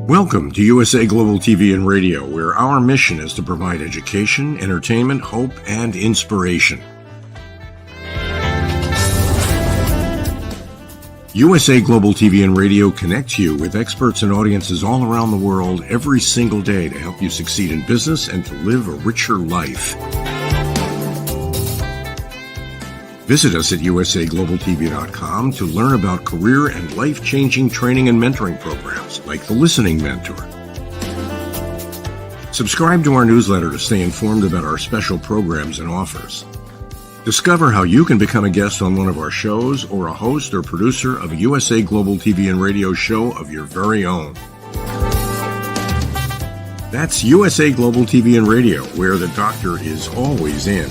Welcome to USA Global TV and Radio, where our mission is to provide education, entertainment, hope, and inspiration. USA Global TV and Radio connects you with experts and audiences all around the world every single day to help you succeed in business and to live a richer life. Visit us at usaglobaltv.com to learn about career and life-changing training and mentoring programs like the Listening Mentor. Subscribe to our newsletter to stay informed about our special programs and offers. Discover how you can become a guest on one of our shows or a host or producer of a USA Global TV and Radio show of your very own. That's USA Global TV and Radio, where the doctor is always in.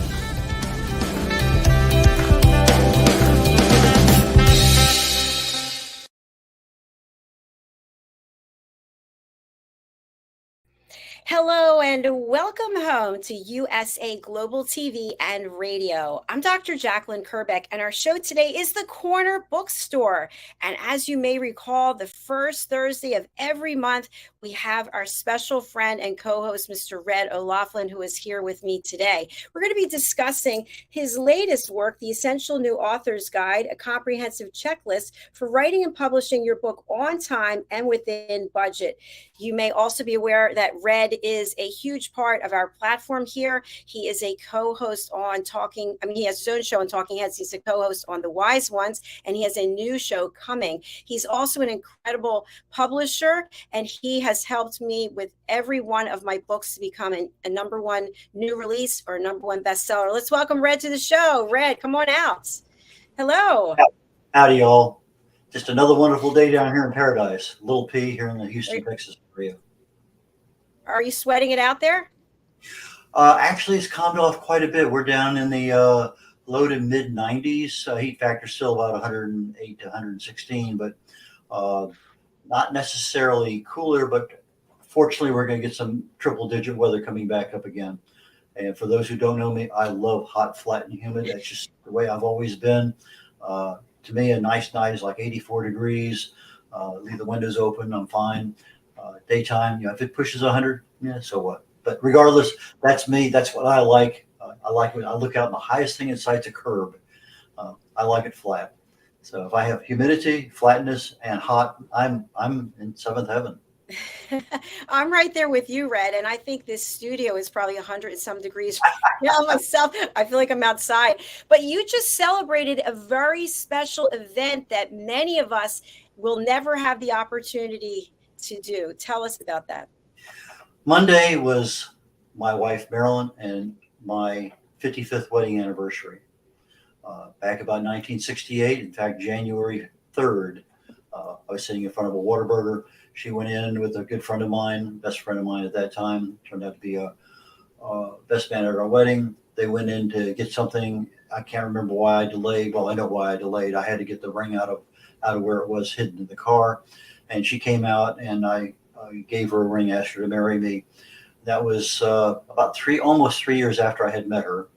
Hello and welcome home to USA Global TV and Radio. I'm Dr. JACALYN KERBECK, and our show today is the Corner Bookstore. And as you may recall, the first Thursday of every month, we have our special friend and co-host, Mr. Red O'Loughlin, who is here with me today. We're going to be discussing his latest work, The Essential New Author's Guide, a comprehensive checklist for writing and publishing your book on time and within budget. You may also be aware that Red is a huge part of our platform here. He is a co-host on he has his own show on Talking Heads. He's a co-host on The Wise Ones, and he has a new show coming. He's also an incredible publisher, and he has helped me with every one of my books to become a number one new release or number one bestseller. Let's welcome Red to the show. Red, come on out. Hello. Howdy, y'all. Just another wonderful day down here in paradise. Little P here in the Houston, Texas area. Are you sweating it out there? Actually, it's calmed off quite a bit. We're down in the low to mid 90s. Heat factor still about 108 to 116, but not necessarily cooler. But fortunately, we're going to get some triple digit weather coming back up again. And for those who don't know me, I love hot, flat, and humid. That's just the way I've always been. To me, a nice night is like 84 degrees. Leave the windows open, I'm fine. Daytime, if it pushes 100, so what? But regardless, that's me. That's what I like. I like when I look out and the highest thing in sight's a curb. I like it flat. So if I have humidity, flatness, and hot, I'm in seventh heaven. I'm right there with you, Red, and I think this studio is probably 100 and some degrees right now myself. I feel like I'm outside. But you just celebrated a very special event that many of us will never have the opportunity to do. Tell us about that. Monday was my wife Marilyn and my 55th wedding anniversary. Back about 1968, in fact, January 3rd, I was sitting in front of a Whataburger. She went in with a good friend of mine, best friend of mine at that time, turned out to be a best man at our wedding. They went in to get something. I can't remember why I delayed. Well, I know why I delayed. I had to get the ring out of where it was hidden in the car. And she came out, and I gave her a ring, asked her to marry me. That was about almost 3 years after I had met her.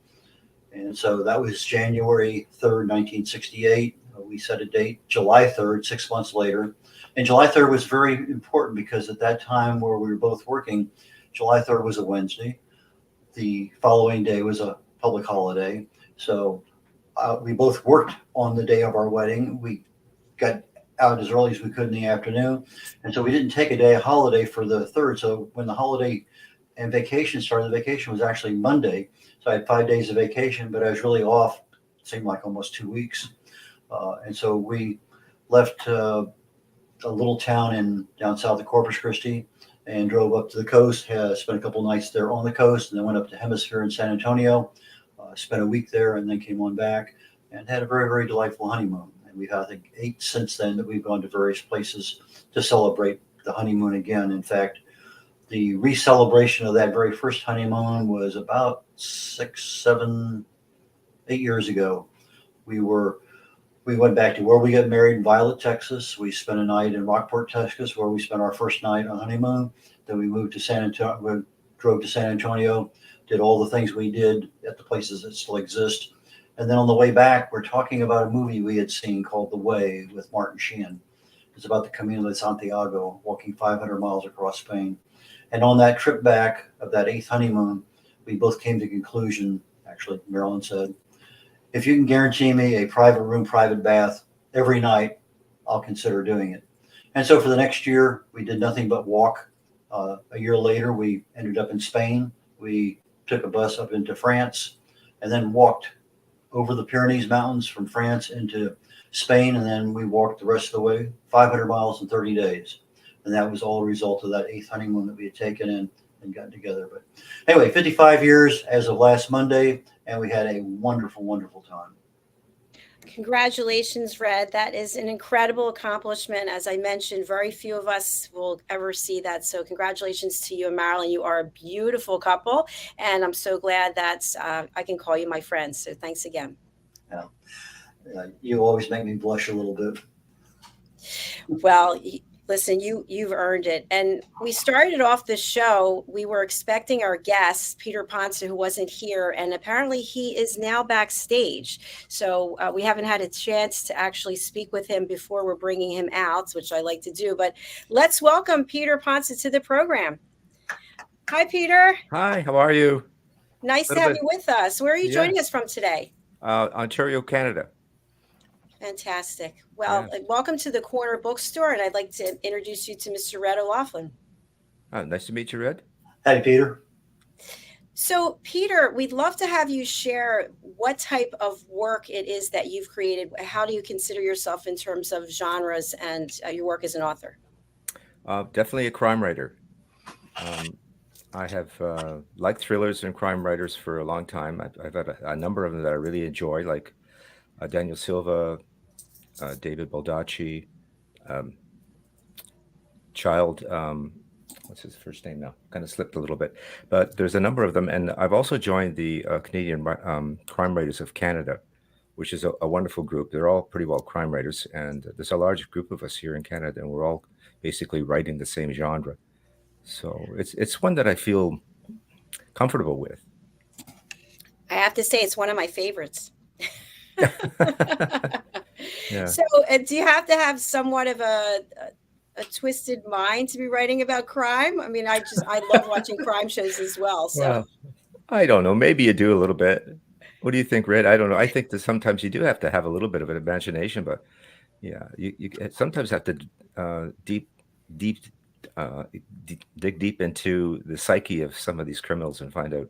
And so that was January 3rd, 1968. We set a date, July 3rd, 6 months later. And July 3rd was very important because at that time where we were both working, July 3rd was a Wednesday. The following day was a public holiday. So we both worked on the day of our wedding. We got out as early as we could in the afternoon. And so we didn't take a day of holiday for the 3rd. So when the holiday and vacation started, the vacation was actually Monday. So I had 5 days of vacation, but I was really off. It seemed like almost 2 weeks. And so we left a little town down south of Corpus Christi and drove up to the coast, spent a couple nights there on the coast, and then went up to Hemisphere in San Antonio, spent a week there, and then came on back and had a very, very delightful honeymoon. We've had, I think, 8 since then that we've gone to various places to celebrate the honeymoon again. In fact, the re-celebration of that very first honeymoon was about 6, 7, 8 years ago. We went back to where we got married in Violet, Texas. We spent a night in Rockport, Texas, where we spent our first night on honeymoon. Then we moved to San Antonio, we drove to San Antonio, did all the things we did at the places that still exist. And then on the way back, we're talking about a movie we had seen called The Way with Martin Sheen. It's about the Camino de Santiago, walking 500 miles across Spain. And on that trip back of that 8th honeymoon, we both came to the conclusion, actually, Marilyn said, if you can guarantee me a private room, private bath every night, I'll consider doing it. And so for the next year, we did nothing but walk. A year later, we ended up in Spain. We took a bus up into France and then walked over the Pyrenees Mountains from France into Spain. And then we walked the rest of the way, 500 miles in 30 days. And that was all a result of that 8th honeymoon that we had taken in and gotten together. But anyway, 55 years as of last Monday, and we had a wonderful, wonderful time. Congratulations, Red. That is an incredible accomplishment. As I mentioned, very few of us will ever see that. So congratulations to you and Marilyn. You are a beautiful couple, and I'm so glad that I can call you my friend. So thanks again. Yeah. You always make me blush a little bit. Well, listen, you've earned it. And we started off the show. We were expecting our guest, Peter Pontsa, who wasn't here. And apparently he is now backstage. So we haven't had a chance to actually speak with him before we're bringing him out, which I like to do. But let's welcome Peter Pontsa to the program. Hi, Peter. Hi, how are you? Nice to have you with us. Where are you joining us from today? Ontario, Canada. Fantastic. Well, welcome to the Corner Bookstore, and I'd like to introduce you to Mr. Red O'Loughlin. Nice to meet you, Red. Hi, Peter. So, Peter, we'd love to have you share what type of work it is that you've created. How do you consider yourself in terms of genres and your work as an author? Definitely a crime writer. I have liked thrillers and crime writers for a long time. I've had a number of them that I really enjoy, like Daniel Silva, David Baldacci, Child, what's his first name now? Kind of slipped a little bit, but there's a number of them. And I've also joined the Canadian Crime Writers of Canada, which is a wonderful group. They're all pretty well crime writers, and there's a large group of us here in Canada, and we're all basically writing the same genre. So it's one that I feel comfortable with. I have to say, it's one of my favorites. Yeah. So do you have to have somewhat of a twisted mind to be writing about crime? I mean, I love watching crime shows as well. So Well, I don't know. Maybe you do a little bit. What do you think, Red? I don't know. I think that sometimes you do have to have a little bit of an imagination, but yeah, you sometimes have to dig deep into the psyche of some of these criminals and find out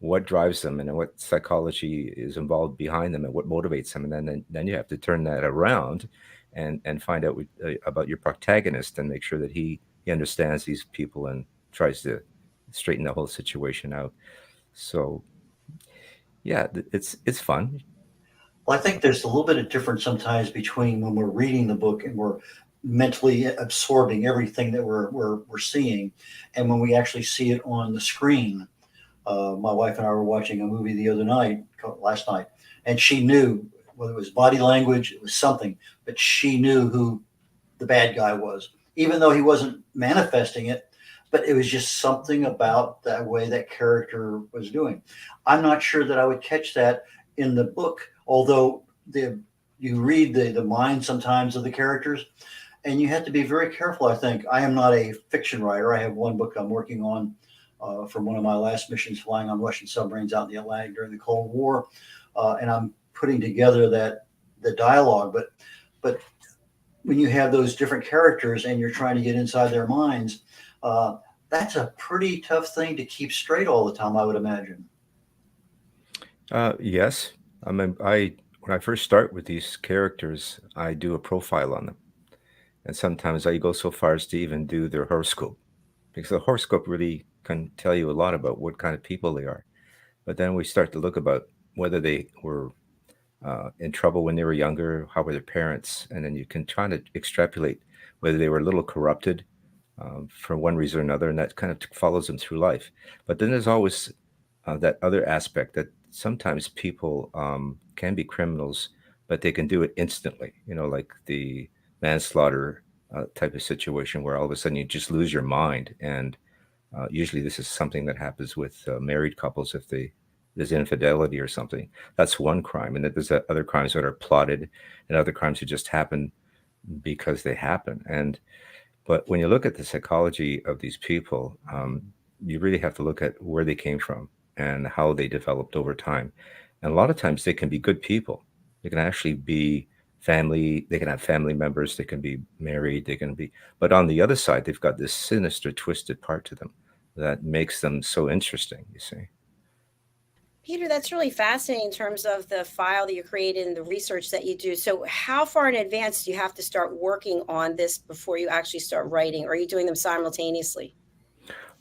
what drives them and what psychology is involved behind them and what motivates them. And then you have to turn that around and find out about your protagonist and make sure that he understands these people and tries to straighten the whole situation out. So yeah, it's fun. Well, I think there's a little bit of difference sometimes between when we're reading the book and we're mentally absorbing everything that we're seeing, and when we actually see it on the screen. My wife and I were watching a movie the other night, last night, and she knew, whether it was body language, it was something, but she knew who the bad guy was, even though he wasn't manifesting it, but it was just something about that way that character was doing. I'm not sure that I would catch that in the book, although you read the mind sometimes of the characters, and you have to be very careful, I think. I am not a fiction writer. I have one book I'm working on from one of my last missions flying on Russian submarines out in the Atlantic during the Cold War. And I'm putting together the dialogue. But when you have those different characters and you're trying to get inside their minds, that's a pretty tough thing to keep straight all the time, I would imagine. Yes. I mean, when I first start with these characters, I do a profile on them. And sometimes I go so far as to even do their horoscope, because the horoscope really can tell you a lot about what kind of people they are. But then we start to look about whether they were in trouble when they were younger, how were their parents, and then you can try to extrapolate whether they were a little corrupted for one reason or another, and that kind of follows them through life. But then there's always that other aspect that sometimes people can be criminals, but they can do it instantly, like the manslaughter type of situation where all of a sudden you just lose your mind. And usually this is something that happens with married couples if there's infidelity or something. That's one crime. And then there's other crimes that are plotted and other crimes that just happen because they happen. But when you look at the psychology of these people, you really have to look at where they came from and how they developed over time. And a lot of times they can be good people. They can actually be family. They can have family members. They can be married. They can be, but on the other side, they've got this sinister, twisted part to them that makes them so interesting, you see. Peter, that's really fascinating in terms of the file that you created and the research that you do. So how far in advance do you have to start working on this before you actually start writing? Or are you doing them simultaneously?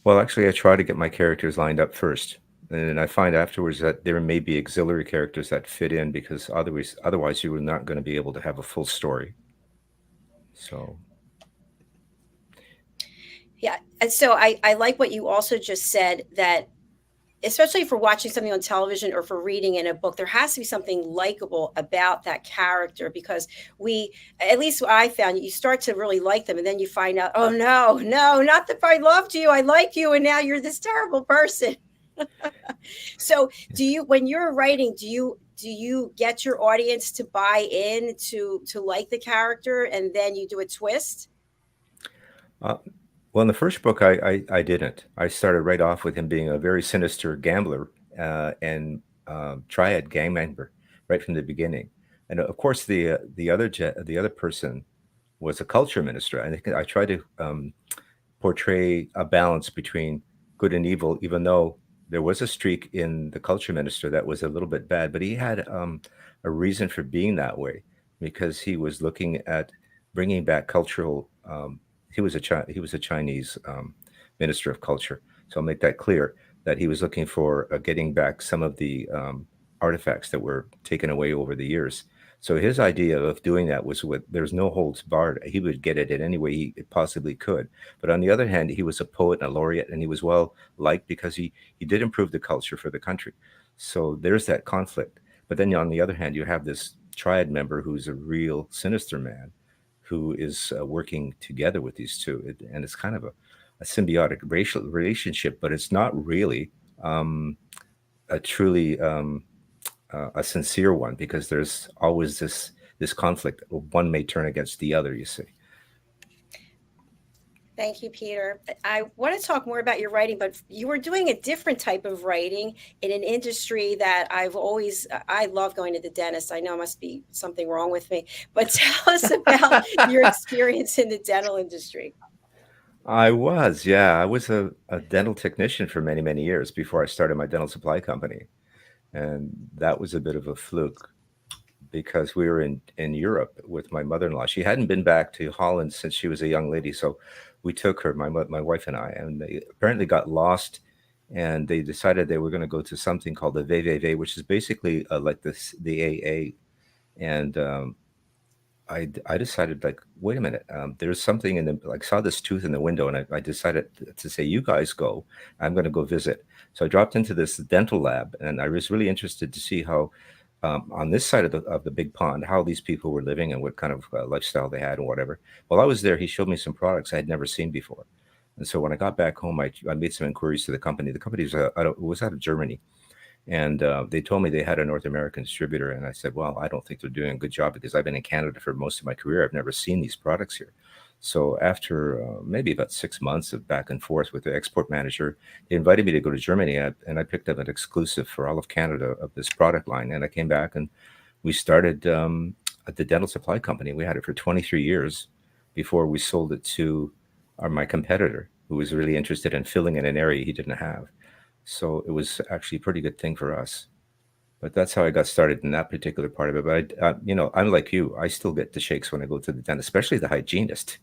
Well, actually, I try to get my characters lined up first. And I find afterwards that there may be auxiliary characters that fit in because otherwise you are not going to be able to have a full story. So, Yeah. And so I like what you also just said, that especially for watching something on television or for reading in a book, there has to be something likable about that character, because at least what I found, you start to really like them and then you find out, oh no, not that I loved you, I like you, and now you're this terrible person. So when you're writing, do you get your audience to buy in to like the character, and then you do a twist? uh, well, in the first book, I didn't. I started right off with him being a very sinister gambler and triad gang member right from the beginning. And of course, the other person was a culture minister. I think I tried to portray a balance between good and evil, even though there was a streak in the culture minister that was a little bit bad, but he had a reason for being that way because he was looking at bringing back cultural. He was a Chinese minister of culture, so I'll make that clear that he was looking for getting back some of the artifacts that were taken away over the years. So his idea of doing that was with there's no holds barred. He would get it in any way he possibly could. But on the other hand, he was a poet and a laureate, and he was well liked because he did improve the culture for the country. So there's that conflict. But then on the other hand, you have this triad member who's a real sinister man who is working together with these two. And it's kind of a symbiotic racial relationship, but it's not really a truly a sincere one because there's always this conflict. One may turn against the other, you see. Thank you, Peter. I want to talk more about your writing, but you were doing a different type of writing in an industry that I love going to the dentist. I know it must be something wrong with me, but tell us about your experience in the dental industry. I was a dental technician for many, many years before I started my dental supply company. And that was a bit of a fluke because we were in Europe with my mother-in-law. She hadn't been back to Holland since she was a young lady. So we took her, my wife and I, and they apparently got lost. And they decided they were going to go to something called the VVV, which is basically like the AA. And I decided, like, wait a minute, there's something in the, like, saw this tooth in the window, and I decided to say, you guys go, I'm going to go visit. So I dropped into this dental lab, and I was really interested to see how, on this side of the big pond, how these people were living and what kind of lifestyle they had and whatever. While I was there, he showed me some products I had never seen before. And so when I got back home, I made some inquiries to the company. The company was out of Germany. And they told me they had a North American distributor. And I said, well, I don't think they're doing a good job because I've been in Canada for most of my career. I've never seen these products here. So after maybe about 6 months of back and forth with the export manager, they invited me to go to Germany. And I picked up an exclusive for all of Canada of this product line. And I came back and we started at the dental supply company. We had it for 23 years before we sold it to my competitor, who was really interested in filling in an area he didn't have. So it was actually a pretty good thing for us. But that's how I got started in that particular part of it. But I'm like you. I still get the shakes when I go to the dentist, especially the hygienist.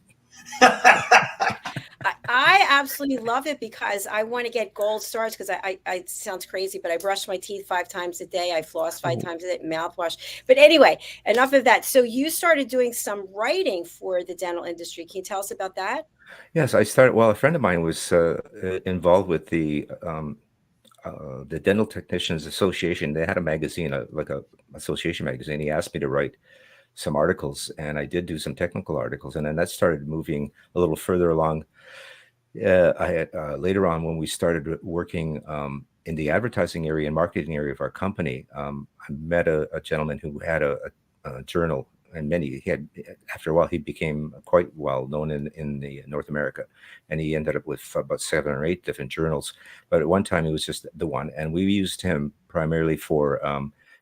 I absolutely love it because I want to get gold stars because I it sounds crazy, but I brush my teeth 5 times a day. I floss 5 times a day, mouthwash. But anyway, enough of that. So you started doing some writing for the dental industry. Can you tell us about that? Yes, I started. Well, a friend of mine was involved with the Dental Technicians Association. They had a magazine, like a association magazine. He asked me to write some articles, and I did do some technical articles, and then that started moving a little further along. I had later on when we started working in the advertising area and marketing area of our company, I met a gentleman who had a journal and many. He had, after a while, he became quite well known in the North America, and he ended up with about 7 or 8 different journals. But at one time, he was just the one, and we used him primarily for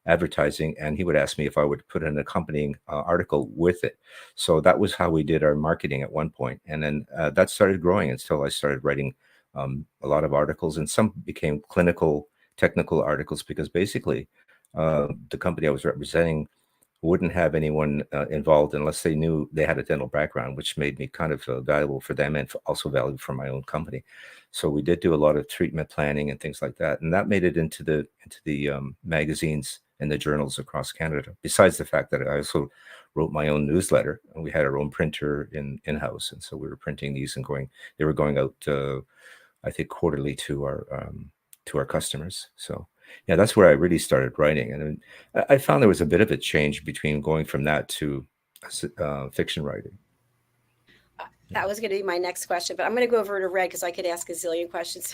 advertising, and he would ask me if I would put an accompanying article with it. So that was how we did our marketing at one point, and then that started growing until I started writing a lot of articles, and some became clinical, technical articles, because basically the company I was representing wouldn't have anyone involved unless they knew they had a dental background, which made me kind of valuable for them and also valuable for my own company. So we did do a lot of treatment planning and things like that, and that made it into the magazines and the journals across Canada. Besides the fact that I also wrote my own newsletter, and we had our own printer in-house, and so we were printing these and they were going out, I think, quarterly to our customers. So yeah, that's where I really started writing, and I found there was a bit of a change between going from that to fiction writing. That was going to be my next question, but I'm going to go over to Red because I could ask a zillion questions.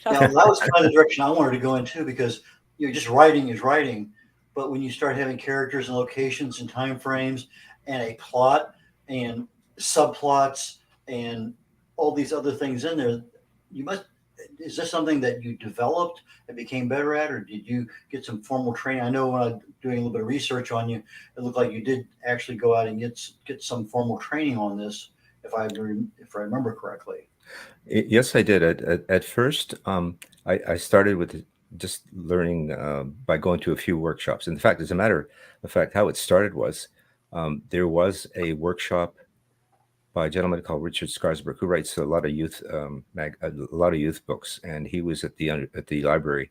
Now, that was kind of the direction I wanted to go into, because just writing is writing, but when you start having characters and locations and time frames and a plot and subplots and all these other things in there, is this something that you developed and became better at, or did you get some formal training? I know when I was doing a little bit of research on you, it looked like you did actually go out and get some formal training on this, if I remember correctly. Yes, I did. At first, I started with just learning by going to a few workshops. In fact, as a matter of fact, how it started was there was a workshop by a gentleman called Richard Scarsbrook, who writes a lot of youth books, and he was at the library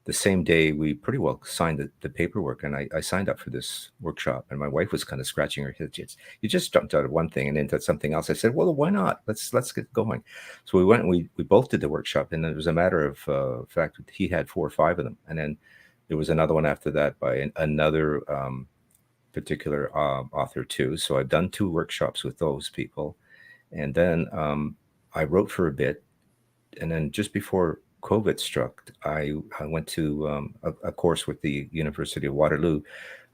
the same day we pretty well signed the paperwork, and I signed up for this workshop, and my wife was kind of scratching her head. You just jumped out of one thing and into something else. I said, well, why not? Let's get going. So we went and we both did the workshop, and it was a matter of fact, he had 4 or 5 of them, and then there was another one after that by another particular author too. So I've done 2 workshops with those people, and then I wrote for a bit, and then just before COVID struck, I went to a course with the University of Waterloo,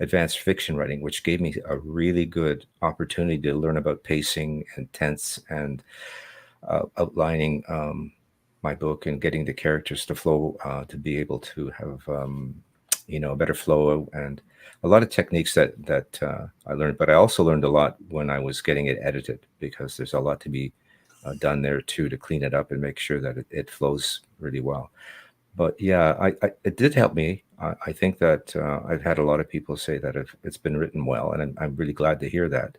advanced fiction writing, which gave me a really good opportunity to learn about pacing and tense and outlining my book and getting the characters to flow, to be able to have a better flow, and a lot of techniques that I learned. But I also learned a lot when I was getting it edited, because there's a lot to be done there too, to clean it up and make sure that it flows really well. But yeah, it did help me. I think that I've had a lot of people say that it's been written well, and I'm really glad to hear that,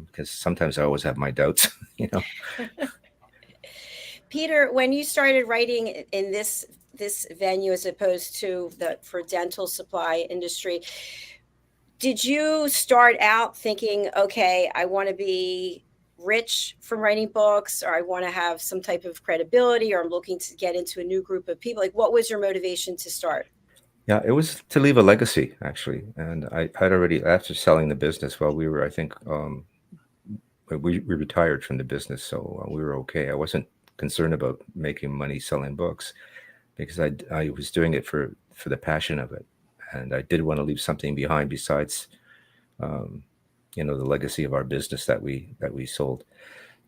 because sometimes I always have my doubts. Peter, when you started writing in this venue as opposed to for dental supply industry, did you start out thinking, okay, I want to be rich from writing books, or I want to have some type of credibility, or I'm looking to get into a new group of people? Like, what was your motivation to start? Yeah, it was to leave a legacy, actually. And I'd already, after selling the business, well, we were, I think, we retired from the business, so we were okay. I wasn't concerned about making money selling books, because I was doing it for the passion of it, and I did want to leave something behind besides the legacy of our business that we sold.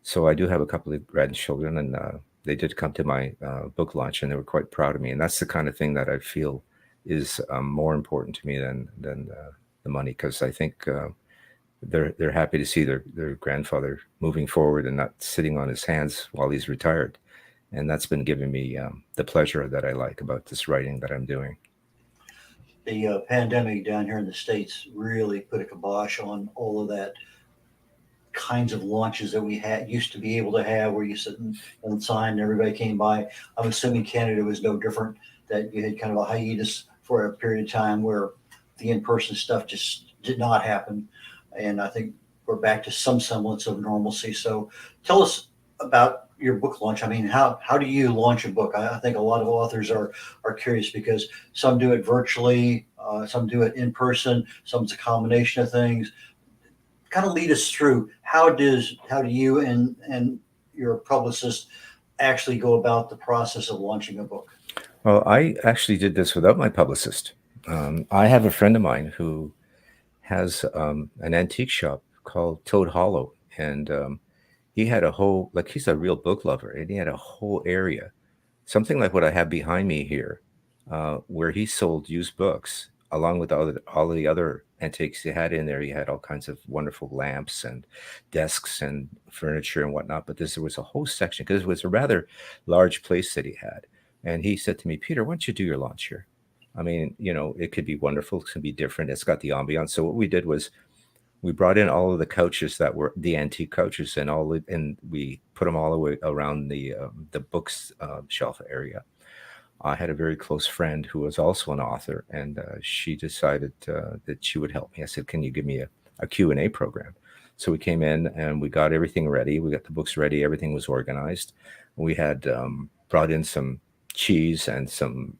So I do have a couple of grandchildren, and they did come to my book launch, and they were quite proud of me. And that's the kind of thing that I feel is more important to me than the money, because I think they're happy to see their grandfather moving forward and not sitting on his hands while he's retired. And that's been giving me the pleasure that I like about this writing that I'm doing. The pandemic down here in the States really put a kibosh on all of that kinds of launches that we used to be able to have, where you sit and sign and everybody came by. I'm assuming Canada was no different, that you had kind of a hiatus for a period of time where the in-person stuff just did not happen. And I think we're back to some semblance of normalcy. So tell us about your book launch. I mean, how do you launch a book? I think a lot of authors are curious, because some do it virtually, some do it in person, some's a combination of things. Kind of lead us through, how do you and your publicist actually go about the process of launching a book? Well, I actually did this without my publicist. I have a friend of mine who has an antique shop called Toad Hollow, and he had a whole, like, he's a real book lover, and he had a whole area, something like what I have behind me here, where he sold used books along with all of the other antiques he had in there. He had all kinds of wonderful lamps and desks and furniture and whatnot. But there was a whole section because it was a rather large place that he had. And he said to me, Peter, why don't you do your launch here? I mean, it could be wonderful. It could be different. It's got the ambiance. So what we did was we brought in all of the couches that were the antique couches and we put them all the way around the books shelf area. I had a very close friend who was also an author, and she decided that she would help me. I said, can you give me a Q&A program? So we came in and we got everything ready. We got the books ready. Everything was organized. We had brought in some cheese and some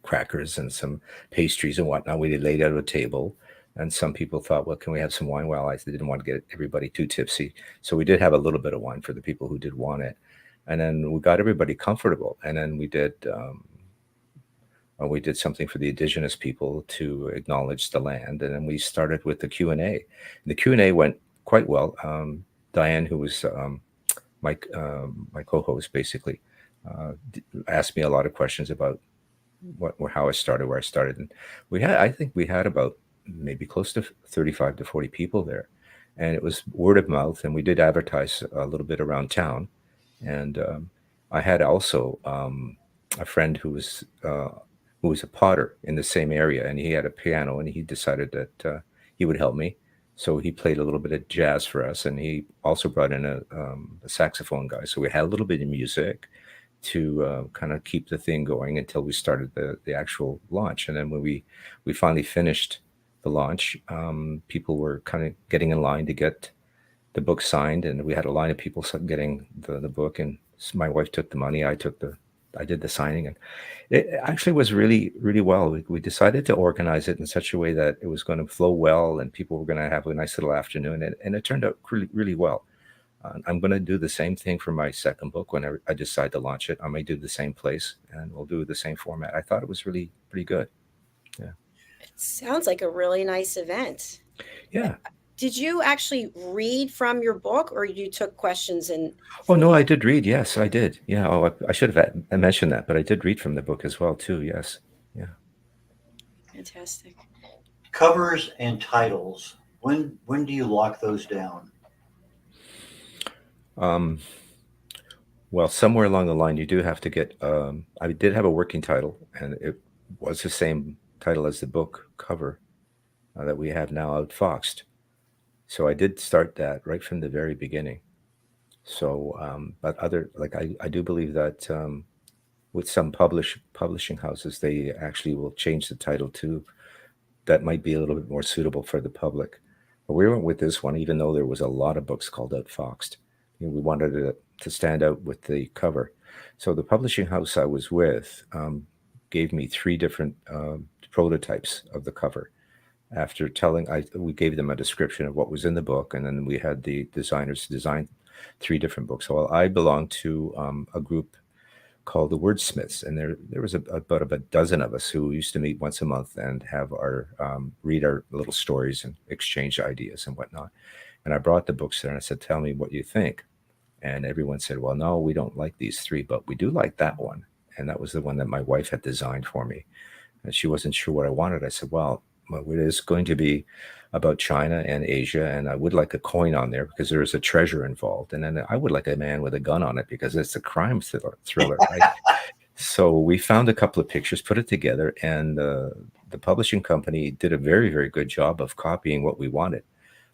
crackers and some pastries and whatnot. We laid out a table. And some people thought, well, can we have some wine? Well, I didn't want to get everybody too tipsy. So we did have a little bit of wine for the people who did want it. And then we got everybody comfortable. And then we did something for the indigenous people to acknowledge the land. And then we started with the Q&A. The Q&A went quite well. Diane, who was my co-host, basically, asked me a lot of questions about how I started, where I started. And I think we had about maybe close to 35 to 40 people there. And it was word of mouth. And we did advertise a little bit around town. And I had also a friend who was a potter in the same area, and he had a piano, and he decided that he would help me. So he played a little bit of jazz for us, and he also brought in a saxophone guy. So we had a little bit of music to kind of keep the thing going until we started the actual launch. And then when we finally finished the launch, people were kind of getting in line to get the book signed, and we had a line of people getting the book, and my wife took the money. I did the signing, and it actually was really, really well. We decided to organize it in such a way that it was going to flow well, and people were going to have a nice little afternoon, and it turned out really, really well. I'm going to do the same thing for my second book when I decide to launch it. I may do the same place, and we'll do the same format. I thought it was really pretty good. Yeah. It sounds like a really nice event. Yeah. Did you actually read from your book, or you took questions and? Oh, no, I did read. Yes, I did. Yeah. Oh, I should have mentioned that, but I did read from the book as well, too. Yes. Yeah. Fantastic. Covers and titles. When do you lock those down? Well, somewhere along the line, you do have to get. I did have a working title, and it was the same title as the book cover that we have now, Outfoxed. So I did start that right from the very beginning. So, but I do believe that with some publishing houses, they actually will change the title to that might be a little bit more suitable for the public. But we went with this one, even though there was a lot of books called Outfoxed. We wanted it to stand out with the cover. So the publishing house I was with gave me 3 different prototypes of the cover. After we gave them a description of what was in the book, and then we had the designers design 3 different books. So I belonged to a group called the Wordsmiths, and there was about a dozen of us who used to meet once a month and have read our little stories and exchange ideas and whatnot. And I brought the books there, and I said, "Tell me what you think." And everyone said, "Well, no, we don't like these 3, but we do like that one." And that was the one that my wife had designed for me. And she wasn't sure what I wanted. I said, well, it is going to be about China and Asia, and I would like a coin on there because there is a treasure involved. And then I would like a man with a gun on it because it's a crime thriller, right? So we found a couple of pictures, put it together, and the publishing company did a very, very good job of copying what we wanted.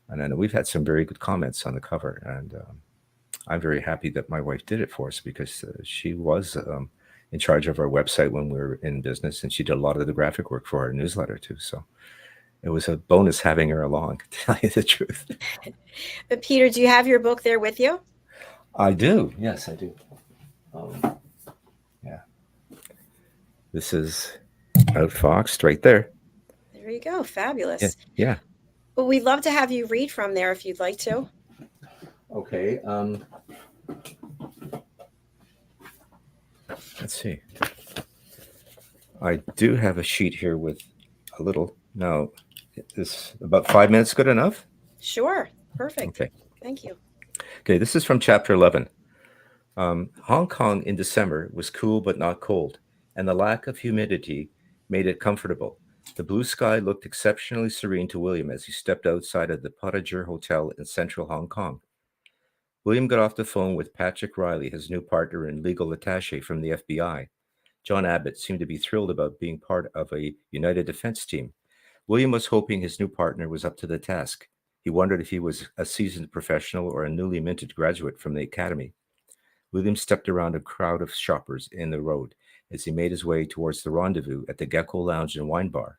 And then we've had some very good comments on the cover, and I'm very happy that my wife did it for us because she was in charge of our website when we were in business, and she did a lot of the graphic work for our newsletter too. So it was a bonus having her along, to tell you the truth. But Peter, do you have your book there with you? I do. Yes, I do. Yeah. This is Outfoxed right there. There you go. Fabulous. Yeah. Well, we'd love to have you read from there if you'd like to. Okay. Let's see. I do have a sheet here with a little. Now, Is about 5 minutes good enough? Sure. Perfect. Okay. Thank you. Okay, this is from chapter 11. Hong Kong in December was cool but not cold, and the lack of humidity made it comfortable. The blue sky looked exceptionally serene to William as he stepped outside of the Potager Hotel in central Hong Kong. William got off the phone with Patrick Riley, his new partner and legal attaché from the FBI. John Abbott seemed to be thrilled about being part of a United Defense team. William was hoping his new partner was up to the task. He wondered if he was a seasoned professional or a newly minted graduate from the academy. William stepped around a crowd of shoppers in the road as he made his way towards the rendezvous at the Gecko Lounge and Wine Bar.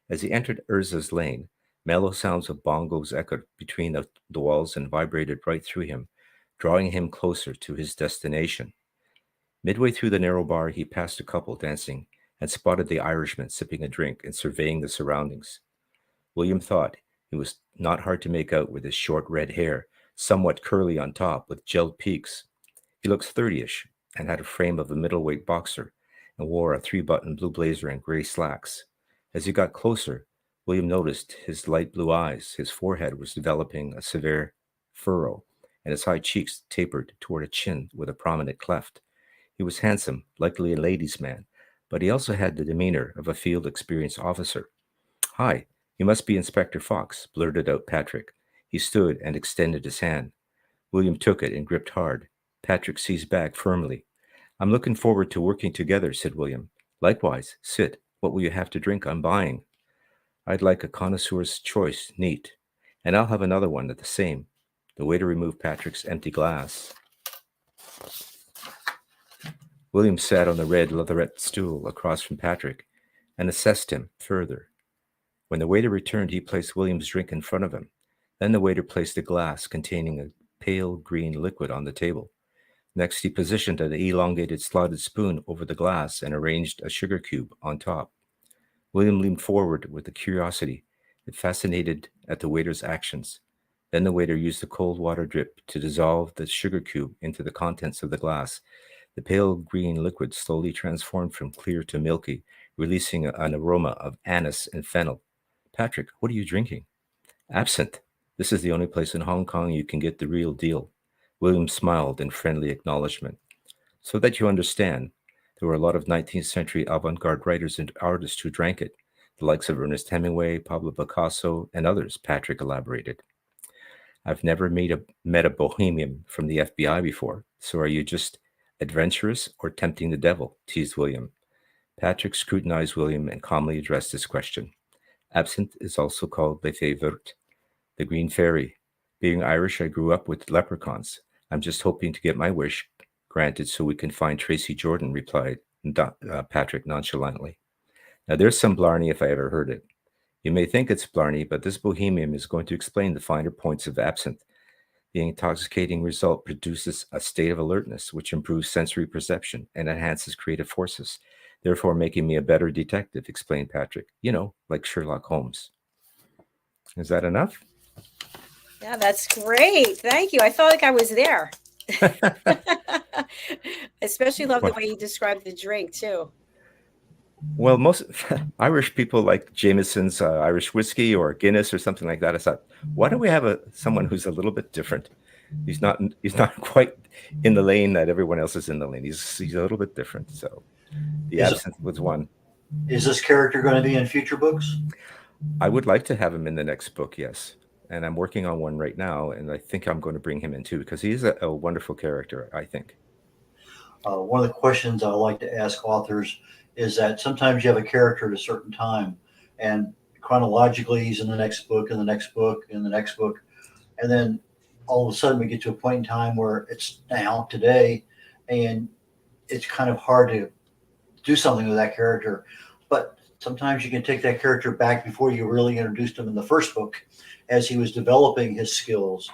As he entered Urza's lane, mellow sounds of bongos echoed between the walls and vibrated right through him, drawing him closer to his destination. Midway through the narrow bar, he passed a couple dancing and spotted the Irishman sipping a drink and surveying the surroundings. William thought he was not hard to make out with his short red hair, somewhat curly on top with gelled peaks. He looked 30ish and had a frame of a middleweight boxer and wore a 3-button blue blazer and gray slacks. As he got closer, William noticed his light blue eyes. His forehead was developing a severe furrow, and his high cheeks tapered toward a chin with a prominent cleft. He was handsome, likely a ladies' man, but he also had the demeanor of a field-experienced officer. "Hi, you must be Inspector Fox," blurted out Patrick. He stood and extended his hand. William took it and gripped hard. Patrick seized back firmly. "I'm looking forward to working together," said William. "Likewise. Sit. What will you have to drink? I'm buying." "I'd like a connoisseur's choice, neat. And I'll have another one at the same." The waiter removed Patrick's empty glass. William sat on the red leatherette stool across from Patrick and assessed him further. When the waiter returned, he placed William's drink in front of him. Then the waiter placed a glass containing a pale green liquid on the table. Next, he positioned an elongated slotted spoon over the glass and arranged a sugar cube on top. William leaned forward with a curiosity that fascinated at the waiter's actions. Then the waiter used the cold water drip to dissolve the sugar cube into the contents of the glass. The pale green liquid slowly transformed from clear to milky, releasing an aroma of anise and fennel. "Patrick, what are you drinking?" "Absinthe. This is the only place in Hong Kong you can get the real deal." William smiled in friendly acknowledgement. "So that you understand, there were a lot of 19th century avant-garde writers and artists who drank it, the likes of Ernest Hemingway, Pablo Picasso, and others," Patrick elaborated. "I've never met a bohemian from the FBI before, so are you just adventurous or tempting the devil?" teased William. Patrick scrutinized William and calmly addressed his question. "Absinthe is also called Le Fée Verte, the green fairy. Being Irish, I grew up with leprechauns. I'm just hoping to get my wish granted so we can find Tracy Jordan," replied Patrick nonchalantly. "Now there's some blarney if I ever heard it. You may think it's blarney, but this bohemian is going to explain the finer points of absinthe. The intoxicating result produces a state of alertness, which improves sensory perception and enhances creative forces, therefore making me a better detective," explained Patrick. "You know, like Sherlock Holmes." Is that enough? Yeah, that's great. Thank you. I felt like I was there. Especially love the way you described the drink too. Well, most Irish people like Jameson's Irish whiskey or Guinness or something like that. I thought, why don't we have someone who's a little bit different? He's not quite in the lane that everyone else is in the lane. He's a little bit different. So the absinthe was one. Is this character going to be in future books? I would like to have him in the next book, yes. And I'm working on one right now, and I think I'm going to bring him in too because he's a wonderful character, I think. One of the questions I like to ask authors is that sometimes you have a character at a certain time, and chronologically he's in the next book, and the next book, and the next book, and then all of a sudden we get to a point in time where it's now today, and it's kind of hard to do something with that character. But sometimes you can take that character back before you really introduced him in the first book as he was developing his skills.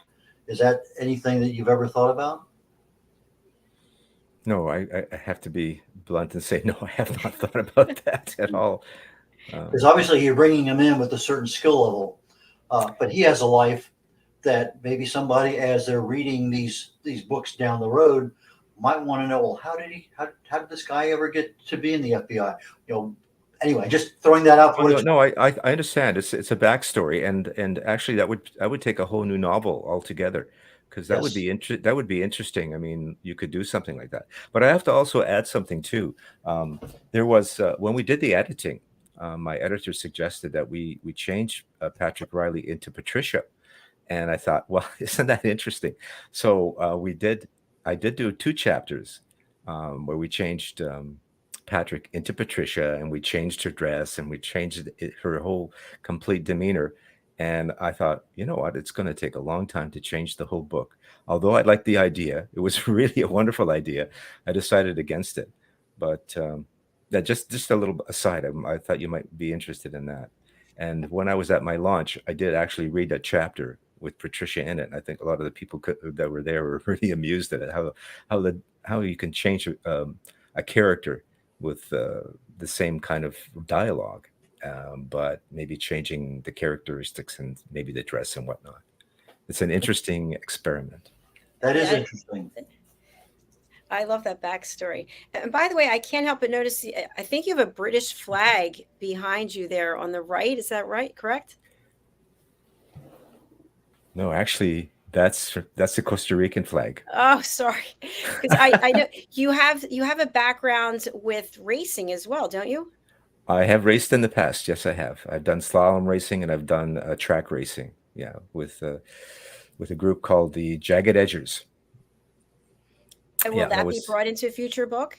Is that anything that you've ever thought about? No, I have to be blunt and say, no, I have not thought about that at all. Because obviously you're bringing him in with a certain skill level, but he has a life that maybe somebody, as they're reading these books down the road, might want to know, well, how did this guy ever get to be in the FBI? You know, Anyway, just throwing that out Oh, for no, you. no, I understand. It's a backstory, and actually that would take a whole new novel altogether, because Yes. that would be interesting. I mean, you could do something like that. But I have to also add something too. There was when we did the editing, my editor suggested that we change Patrick Riley into Patricia, and I thought, well, isn't that interesting? So we did. I did do 2 chapters where we changed Patrick into Patricia, and we changed her dress, and we changed her whole complete demeanor. And I thought, you know what? It's going to take a long time to change the whole book. Although I liked the idea, it was really a wonderful idea. I decided against it. But that just a little aside. I thought you might be interested in that. And when I was at my launch, I did actually read a chapter with Patricia in it. And I think a lot of the people that were there were really amused at it. How you can change a character with the same kind of dialogue, but maybe changing the characteristics and maybe the dress and whatnot. It's an interesting experiment. That is Yeah, interesting. I love that backstory. And by the way, I can't help but notice, I think you have a British flag behind you there on the right. Is that right? Correct? No, actually, that's the Costa Rican flag. Oh, sorry. Because I know you have a background with racing as well, don't you? I have raced in the past. Yes, I have. I've done slalom racing and I've done track racing. Yeah, with a group called the Jagged Edgers. And will Yeah, that that be was. brought into a future book?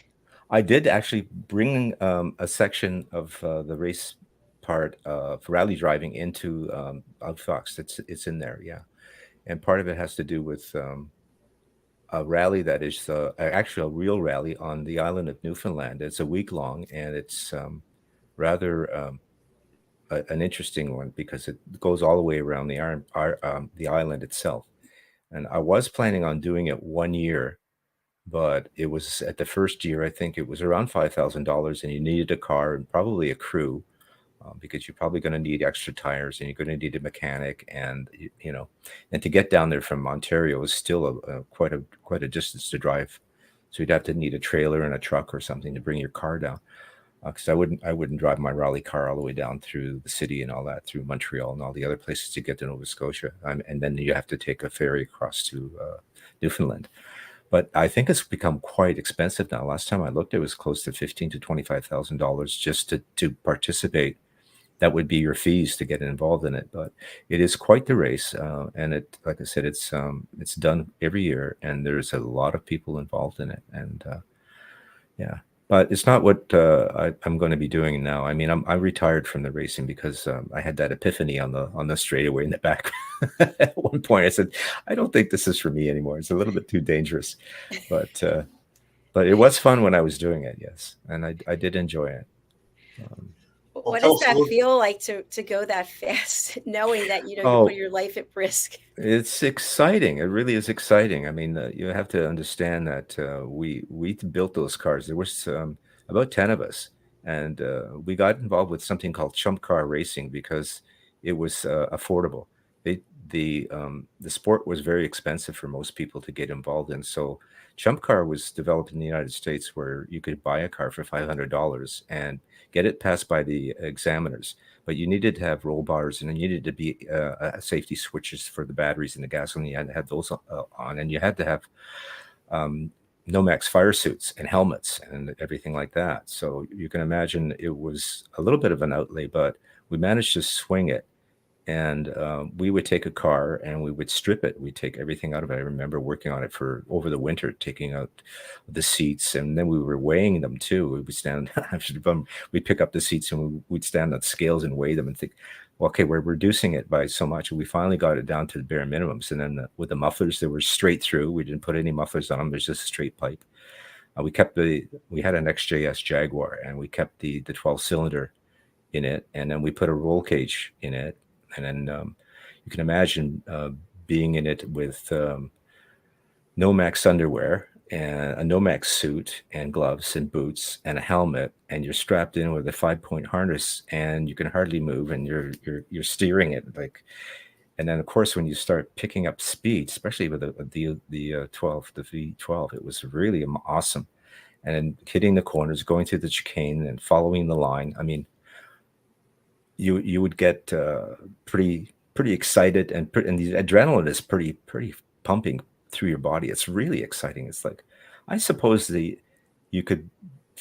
I did actually bring a section of the race part of rally driving into Outfox. It's in there, yeah, and part of it has to do with a rally that is actually a real rally on the island of Newfoundland. It's a week long, and it's rather an interesting one because it goes all the way around the island itself. And I was planning on doing it one year, but it was at the first year, I think it was around $5,000, and you needed a car and probably a crew because you're probably going to need extra tires and you're going to need a mechanic, and and to get down there from Ontario is still quite a distance to drive. So you'd have to need a trailer and a truck or something to bring your car down. Because I wouldn't drive my rally car all the way down through the city and all that, through Montreal and all the other places to get to Nova Scotia, and then you have to take a ferry across to Newfoundland. But I think it's become quite expensive now. Last time I looked, it was close to $15,000 to $25,000 just to participate. That would be your fees to get involved in it. But it is quite the race, and like I said, it's done every year, and there's a lot of people involved in it, and yeah. But it's not what I'm going to be doing now. I mean, I retired from the racing because I had that epiphany on the straightaway in the back. At one point, I said, "I don't think this is for me anymore. It's a little bit too dangerous." But it was fun when I was doing it, yes, and I did enjoy it. What does that feel like to go that fast, knowing that you put your life at risk? It's exciting. It really is exciting. I mean, you have to understand that we built those cars. There was about 10 of us, and we got involved with something called chump car racing because it was affordable. The sport was very expensive for most people to get involved in. So chump car was developed in the United States, where you could buy a car for $500 and get it passed by the examiners. But you needed to have roll bars, and you needed to be safety switches for the batteries and the gasoline. You had to have those on, and you had to have Nomex fire suits and helmets and everything like that. So you can imagine it was a little bit of an outlay, but we managed to swing it. And we would take a car and we would strip it. We'd take everything out of it. I remember working on it for over the winter, taking out the seats, and then we were weighing them too. We would stand we'd pick up the seats and we'd stand on scales and weigh them and think, well, okay, we're reducing it by so much. And we finally got it down to the bare minimums. And then with the mufflers, they were straight through. We didn't put any mufflers on them. There's just a straight pipe. We had an XJS Jaguar, and we kept the 12-cylinder in it, and then we put a roll cage in it. And then you can imagine being in it with Nomex underwear and a Nomex suit and gloves and boots and a helmet, and you're strapped in with a 5-point harness, and you can hardly move, and you're steering it like. And then of course, when you start picking up speed, especially with the V12, it was really awesome. And then hitting the corners, going through the chicane, and following the line. I mean, you would get pretty excited, and the adrenaline is pretty pumping through your body. It's really exciting. It's like, I suppose you could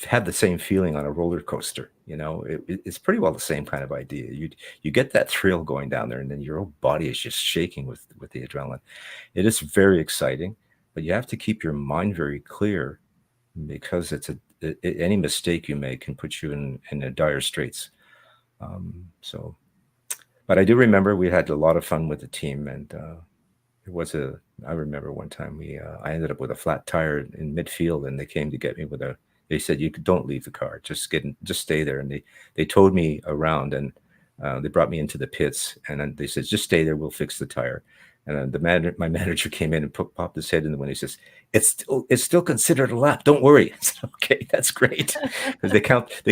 have the same feeling on a roller coaster. It's pretty well the same kind of idea. You get that thrill going down there, and then your whole body is just shaking with the adrenaline. It is very exciting, but you have to keep your mind very clear, because any mistake you make can put you in a dire straits. So, but I do remember we had a lot of fun with the team, and I remember one time I ended up with a flat tire in midfield, and they came to get me they said, don't leave the car, just stay there. And they towed me around, and they brought me into the pits, and then they said, just stay there, we'll fix the tire. And then my manager came in and popped his head in the window. He says, it's still considered a lap, don't worry. I said, okay, that's great. Because they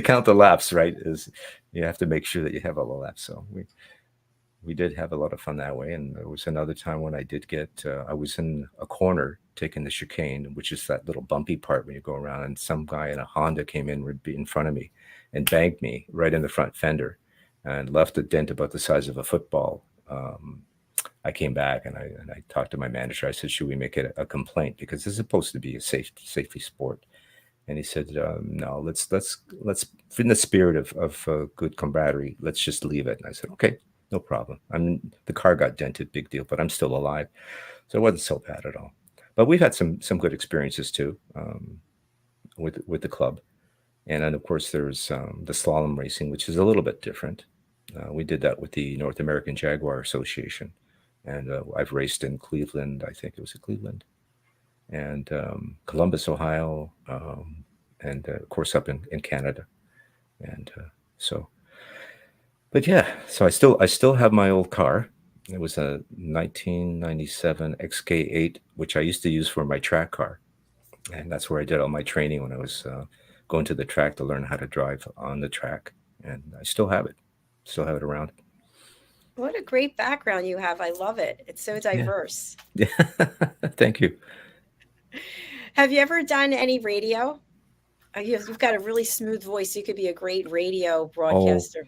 count the laps, right? You have to make sure that you have all the laps. So we did have a lot of fun that way. And there was another time when I did I was in a corner taking the chicane, which is that little bumpy part when you go around, and some guy in a Honda came in front of me and banged me right in the front fender and left a dent about the size of a football. I came back and I talked to my manager. I said, should we make it a complaint? Because it's supposed to be a safety sport. And he said, no, let's in the spirit of good camaraderie, let's just leave it. And I said, okay, no problem. The car got dented, big deal, but I'm still alive. So it wasn't so bad at all. But we've had some good experiences too, with the club. And then of course there's the slalom racing, which is a little bit different. We did that with the North American Jaguar Association. And I've raced in Cleveland, I think it was in Cleveland, and Columbus, Ohio, and of course up in Canada. And but yeah, so I still have my old car. It was a 1997 XK8, which I used to use for my track car. And that's where I did all my training when I was going to the track to learn how to drive on the track. And I still have it around. What a great background you have. I love it. It's so diverse. Yeah. Thank you. Have you ever done any radio? You've got a really smooth voice. You could be a great radio broadcaster.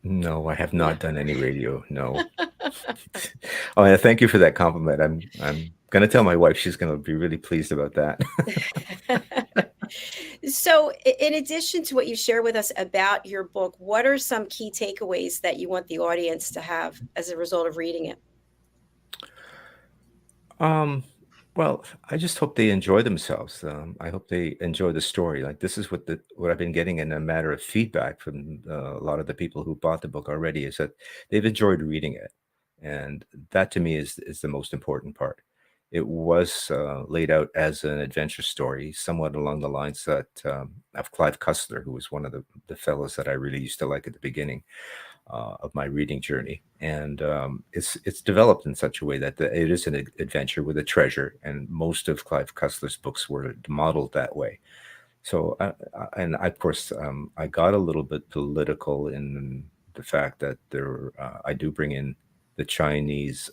No, I have not done any radio. No. Oh, yeah, thank you for that compliment. I'm going to tell my wife. She's going to be really pleased about that. So, in addition to what you share with us about your book, what are some key takeaways that you want the audience to have as a result of reading it? Well, I just hope they enjoy themselves. I hope they enjoy the story. Like, this is what I've been getting in a matter of feedback from a lot of the people who bought the book already, is that they've enjoyed reading it, and that to me is the most important part. It was laid out as an adventure story, somewhat along the lines that of Clive Cussler, who was one of the fellows that I really used to like at the beginning of my reading journey. And it's developed in such a way that it is an adventure with a treasure, and most of Clive Cussler's books were modeled that way. So, of course, I got a little bit political in the fact that I do bring in the Chinese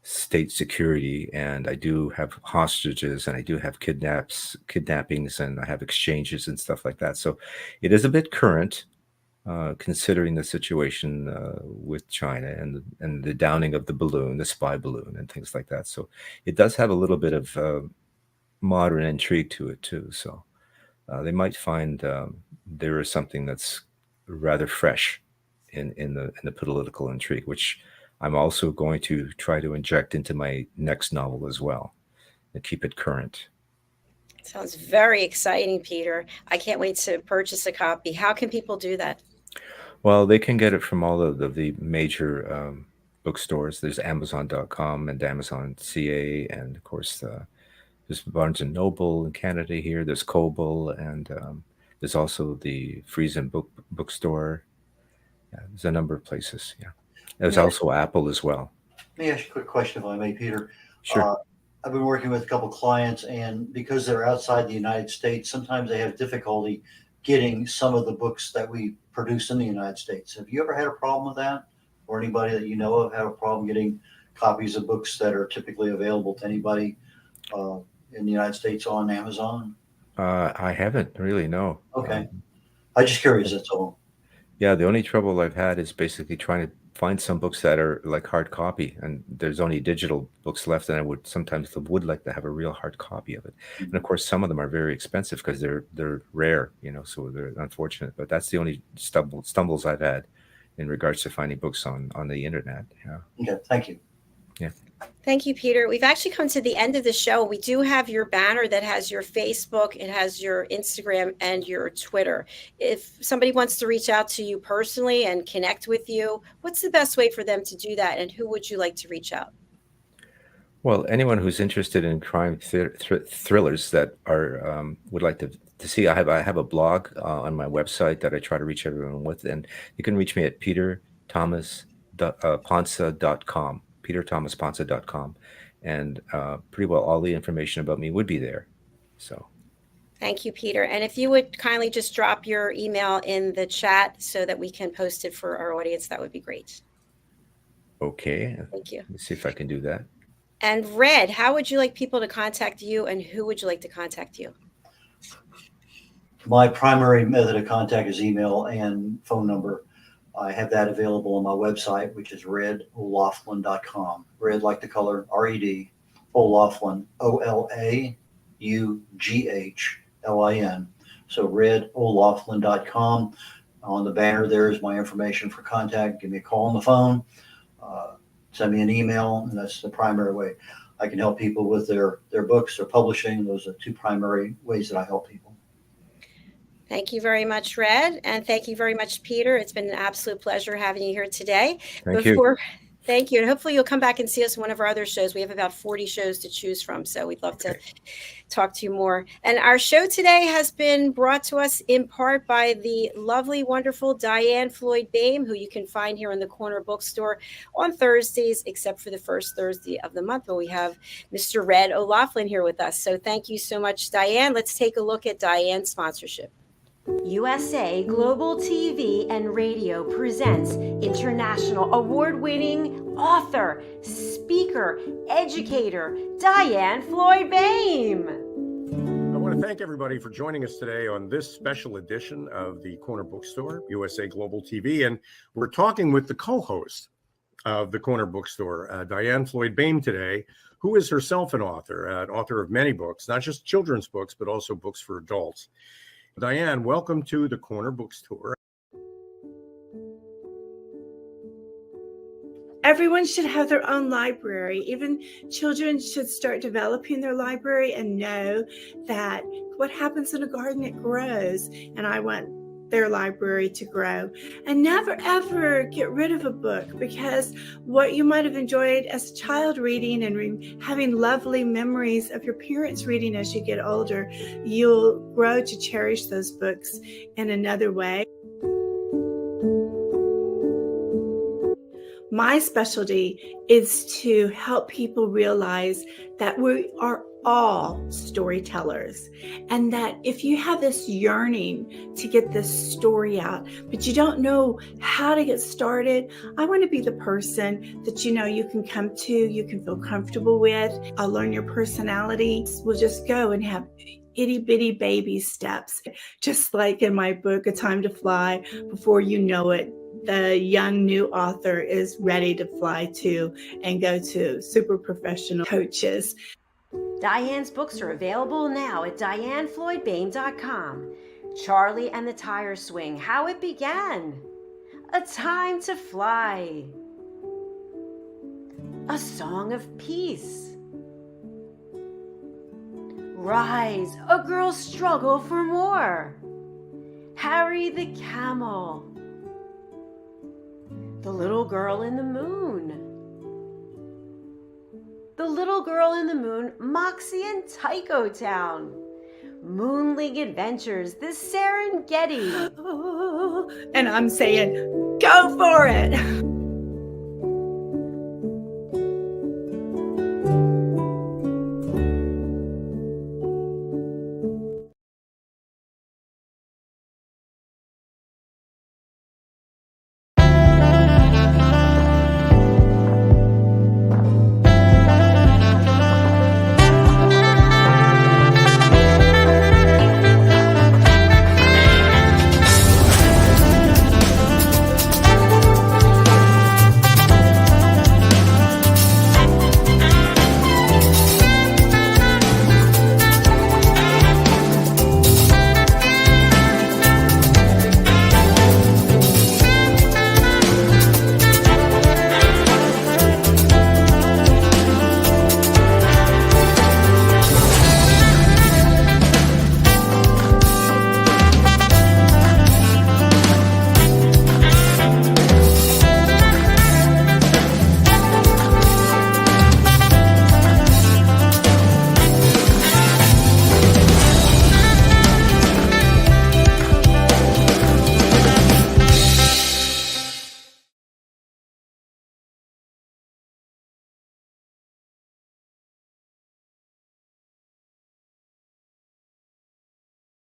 state security, and I do have hostages, and I do have kidnappings, and I have exchanges and stuff like that. So it is a bit current, considering the situation with China and the downing of the balloon, the spy balloon, and things like that. So it does have a little bit of modern intrigue to it too. So they might find there is something that's rather fresh in the political intrigue, which I'm also going to try to inject into my next novel as well, and keep it current. Sounds very exciting, Peter. I can't wait to purchase a copy. How can people do that? Well, they can get it from all of the major bookstores. There's Amazon.com and Amazon CA, and of course there's Barnes and Noble in Canada here. There's Kobo, and there's also the Friesen bookstore. Yeah, there's a number of places. Yeah, there's also Apple as well. Let me ask you a quick question, if I may, Peter. Sure. I've been working with a couple clients, and because they're outside the United States, sometimes they have difficulty getting some of the books that we produce in the United States. Have you ever had a problem with that, or anybody that you know of have a problem getting copies of books that are typically available to anybody in the United States on Amazon? I haven't really, no. Okay. I'm just curious, that's all. Yeah, the only trouble I've had is basically trying to find some books that are like hard copy, and there's only digital books left, and I would like to have a real hard copy of it. And of course, some of them are very expensive because they're rare, so they're unfortunate. But that's the only stumbles I've had in regards to finding books on the internet. Yeah. Okay, thank you. Yeah. Thank you, Peter. We've actually come to the end of the show. We do have your banner that has your Facebook, it has your Instagram and your Twitter. If somebody wants to reach out to you personally and connect with you, what's the best way for them to do that? And who would you like to reach out? Well, anyone who's interested in crime thrillers that are would like to see, I have a blog on my website that I try to reach everyone with, and you can reach me at peterthomasponsa.com, peterthomasponsa.com, and pretty well all the information about me would be there. So. Thank you, Peter. And if you would kindly just drop your email in the chat so that we can post it for our audience, that would be great. Okay. Thank you. Let's see if I can do that. And Red, how would you like people to contact you, and who would you like to contact you? My primary method of contact is email and phone number. I have that available on my website, which is redolaughlin.com. Red like the color, R-E-D, O'Laughlin, O-L-A-U-G-H-L-I-N. So redolaughlin.com. On the banner there is my information for contact. Give me a call on the phone. Send me an email, and that's the primary way. I can help people with their books, their publishing. Those are two primary ways that I help people. Thank you very much, Red. And thank you very much, Peter. It's been an absolute pleasure having you here today. Thank you. Thank you. And hopefully you'll come back and see us in one of our other shows. We have about 40 shows to choose from, so we'd love to talk to you more. And our show today has been brought to us in part by the lovely, wonderful Diane Floyd Boehm, who you can find here in the Corner Bookstore on Thursdays, except for the first Thursday of the month, when we have Mr. Red O'Laughlin here with us. So thank you so much, Diane. Let's take a look at Diane's sponsorship. USA Global TV and Radio presents international award-winning author, speaker, educator, Diane Floyd Boehm. I want to thank everybody for joining us today on this special edition of the Corner Bookstore, USA Global TV, and we're talking with the co-host of the Corner Bookstore, Diane Floyd Boehm today, who is herself an author of many books, not just children's books, but also books for adults. Diane, welcome to the Corner Bookstore. Everyone should have their own library. Even children should start developing their library and know that what happens in a garden, it grows. And I want their library to grow. And never, ever get rid of a book, because what you might have enjoyed as a child reading and having lovely memories of your parents reading as you get older, you'll grow to cherish those books in another way. My specialty is to help people realize that we are all storytellers, and that if you have this yearning to get this story out, but you don't know how to get started, I want to be the person that you can come to, you can feel comfortable with. I'll learn your personality. We'll just go and have itty bitty baby steps, just like in my book, A Time to Fly. Before you know it, the young new author is ready to fly to and go to super professional coaches. Diane's books are available now at dianefloydboehm.com. Charlie and the Tire Swing, How It Began. A Time to Fly. A Song of Peace. Rise, a Girl's Struggle for More. Harry the Camel. The Little Girl in the Moon. The Little Girl in the Moon, Moxie and Tycho Town. Moon League Adventures, The Serengeti. And I'm saying, go for it.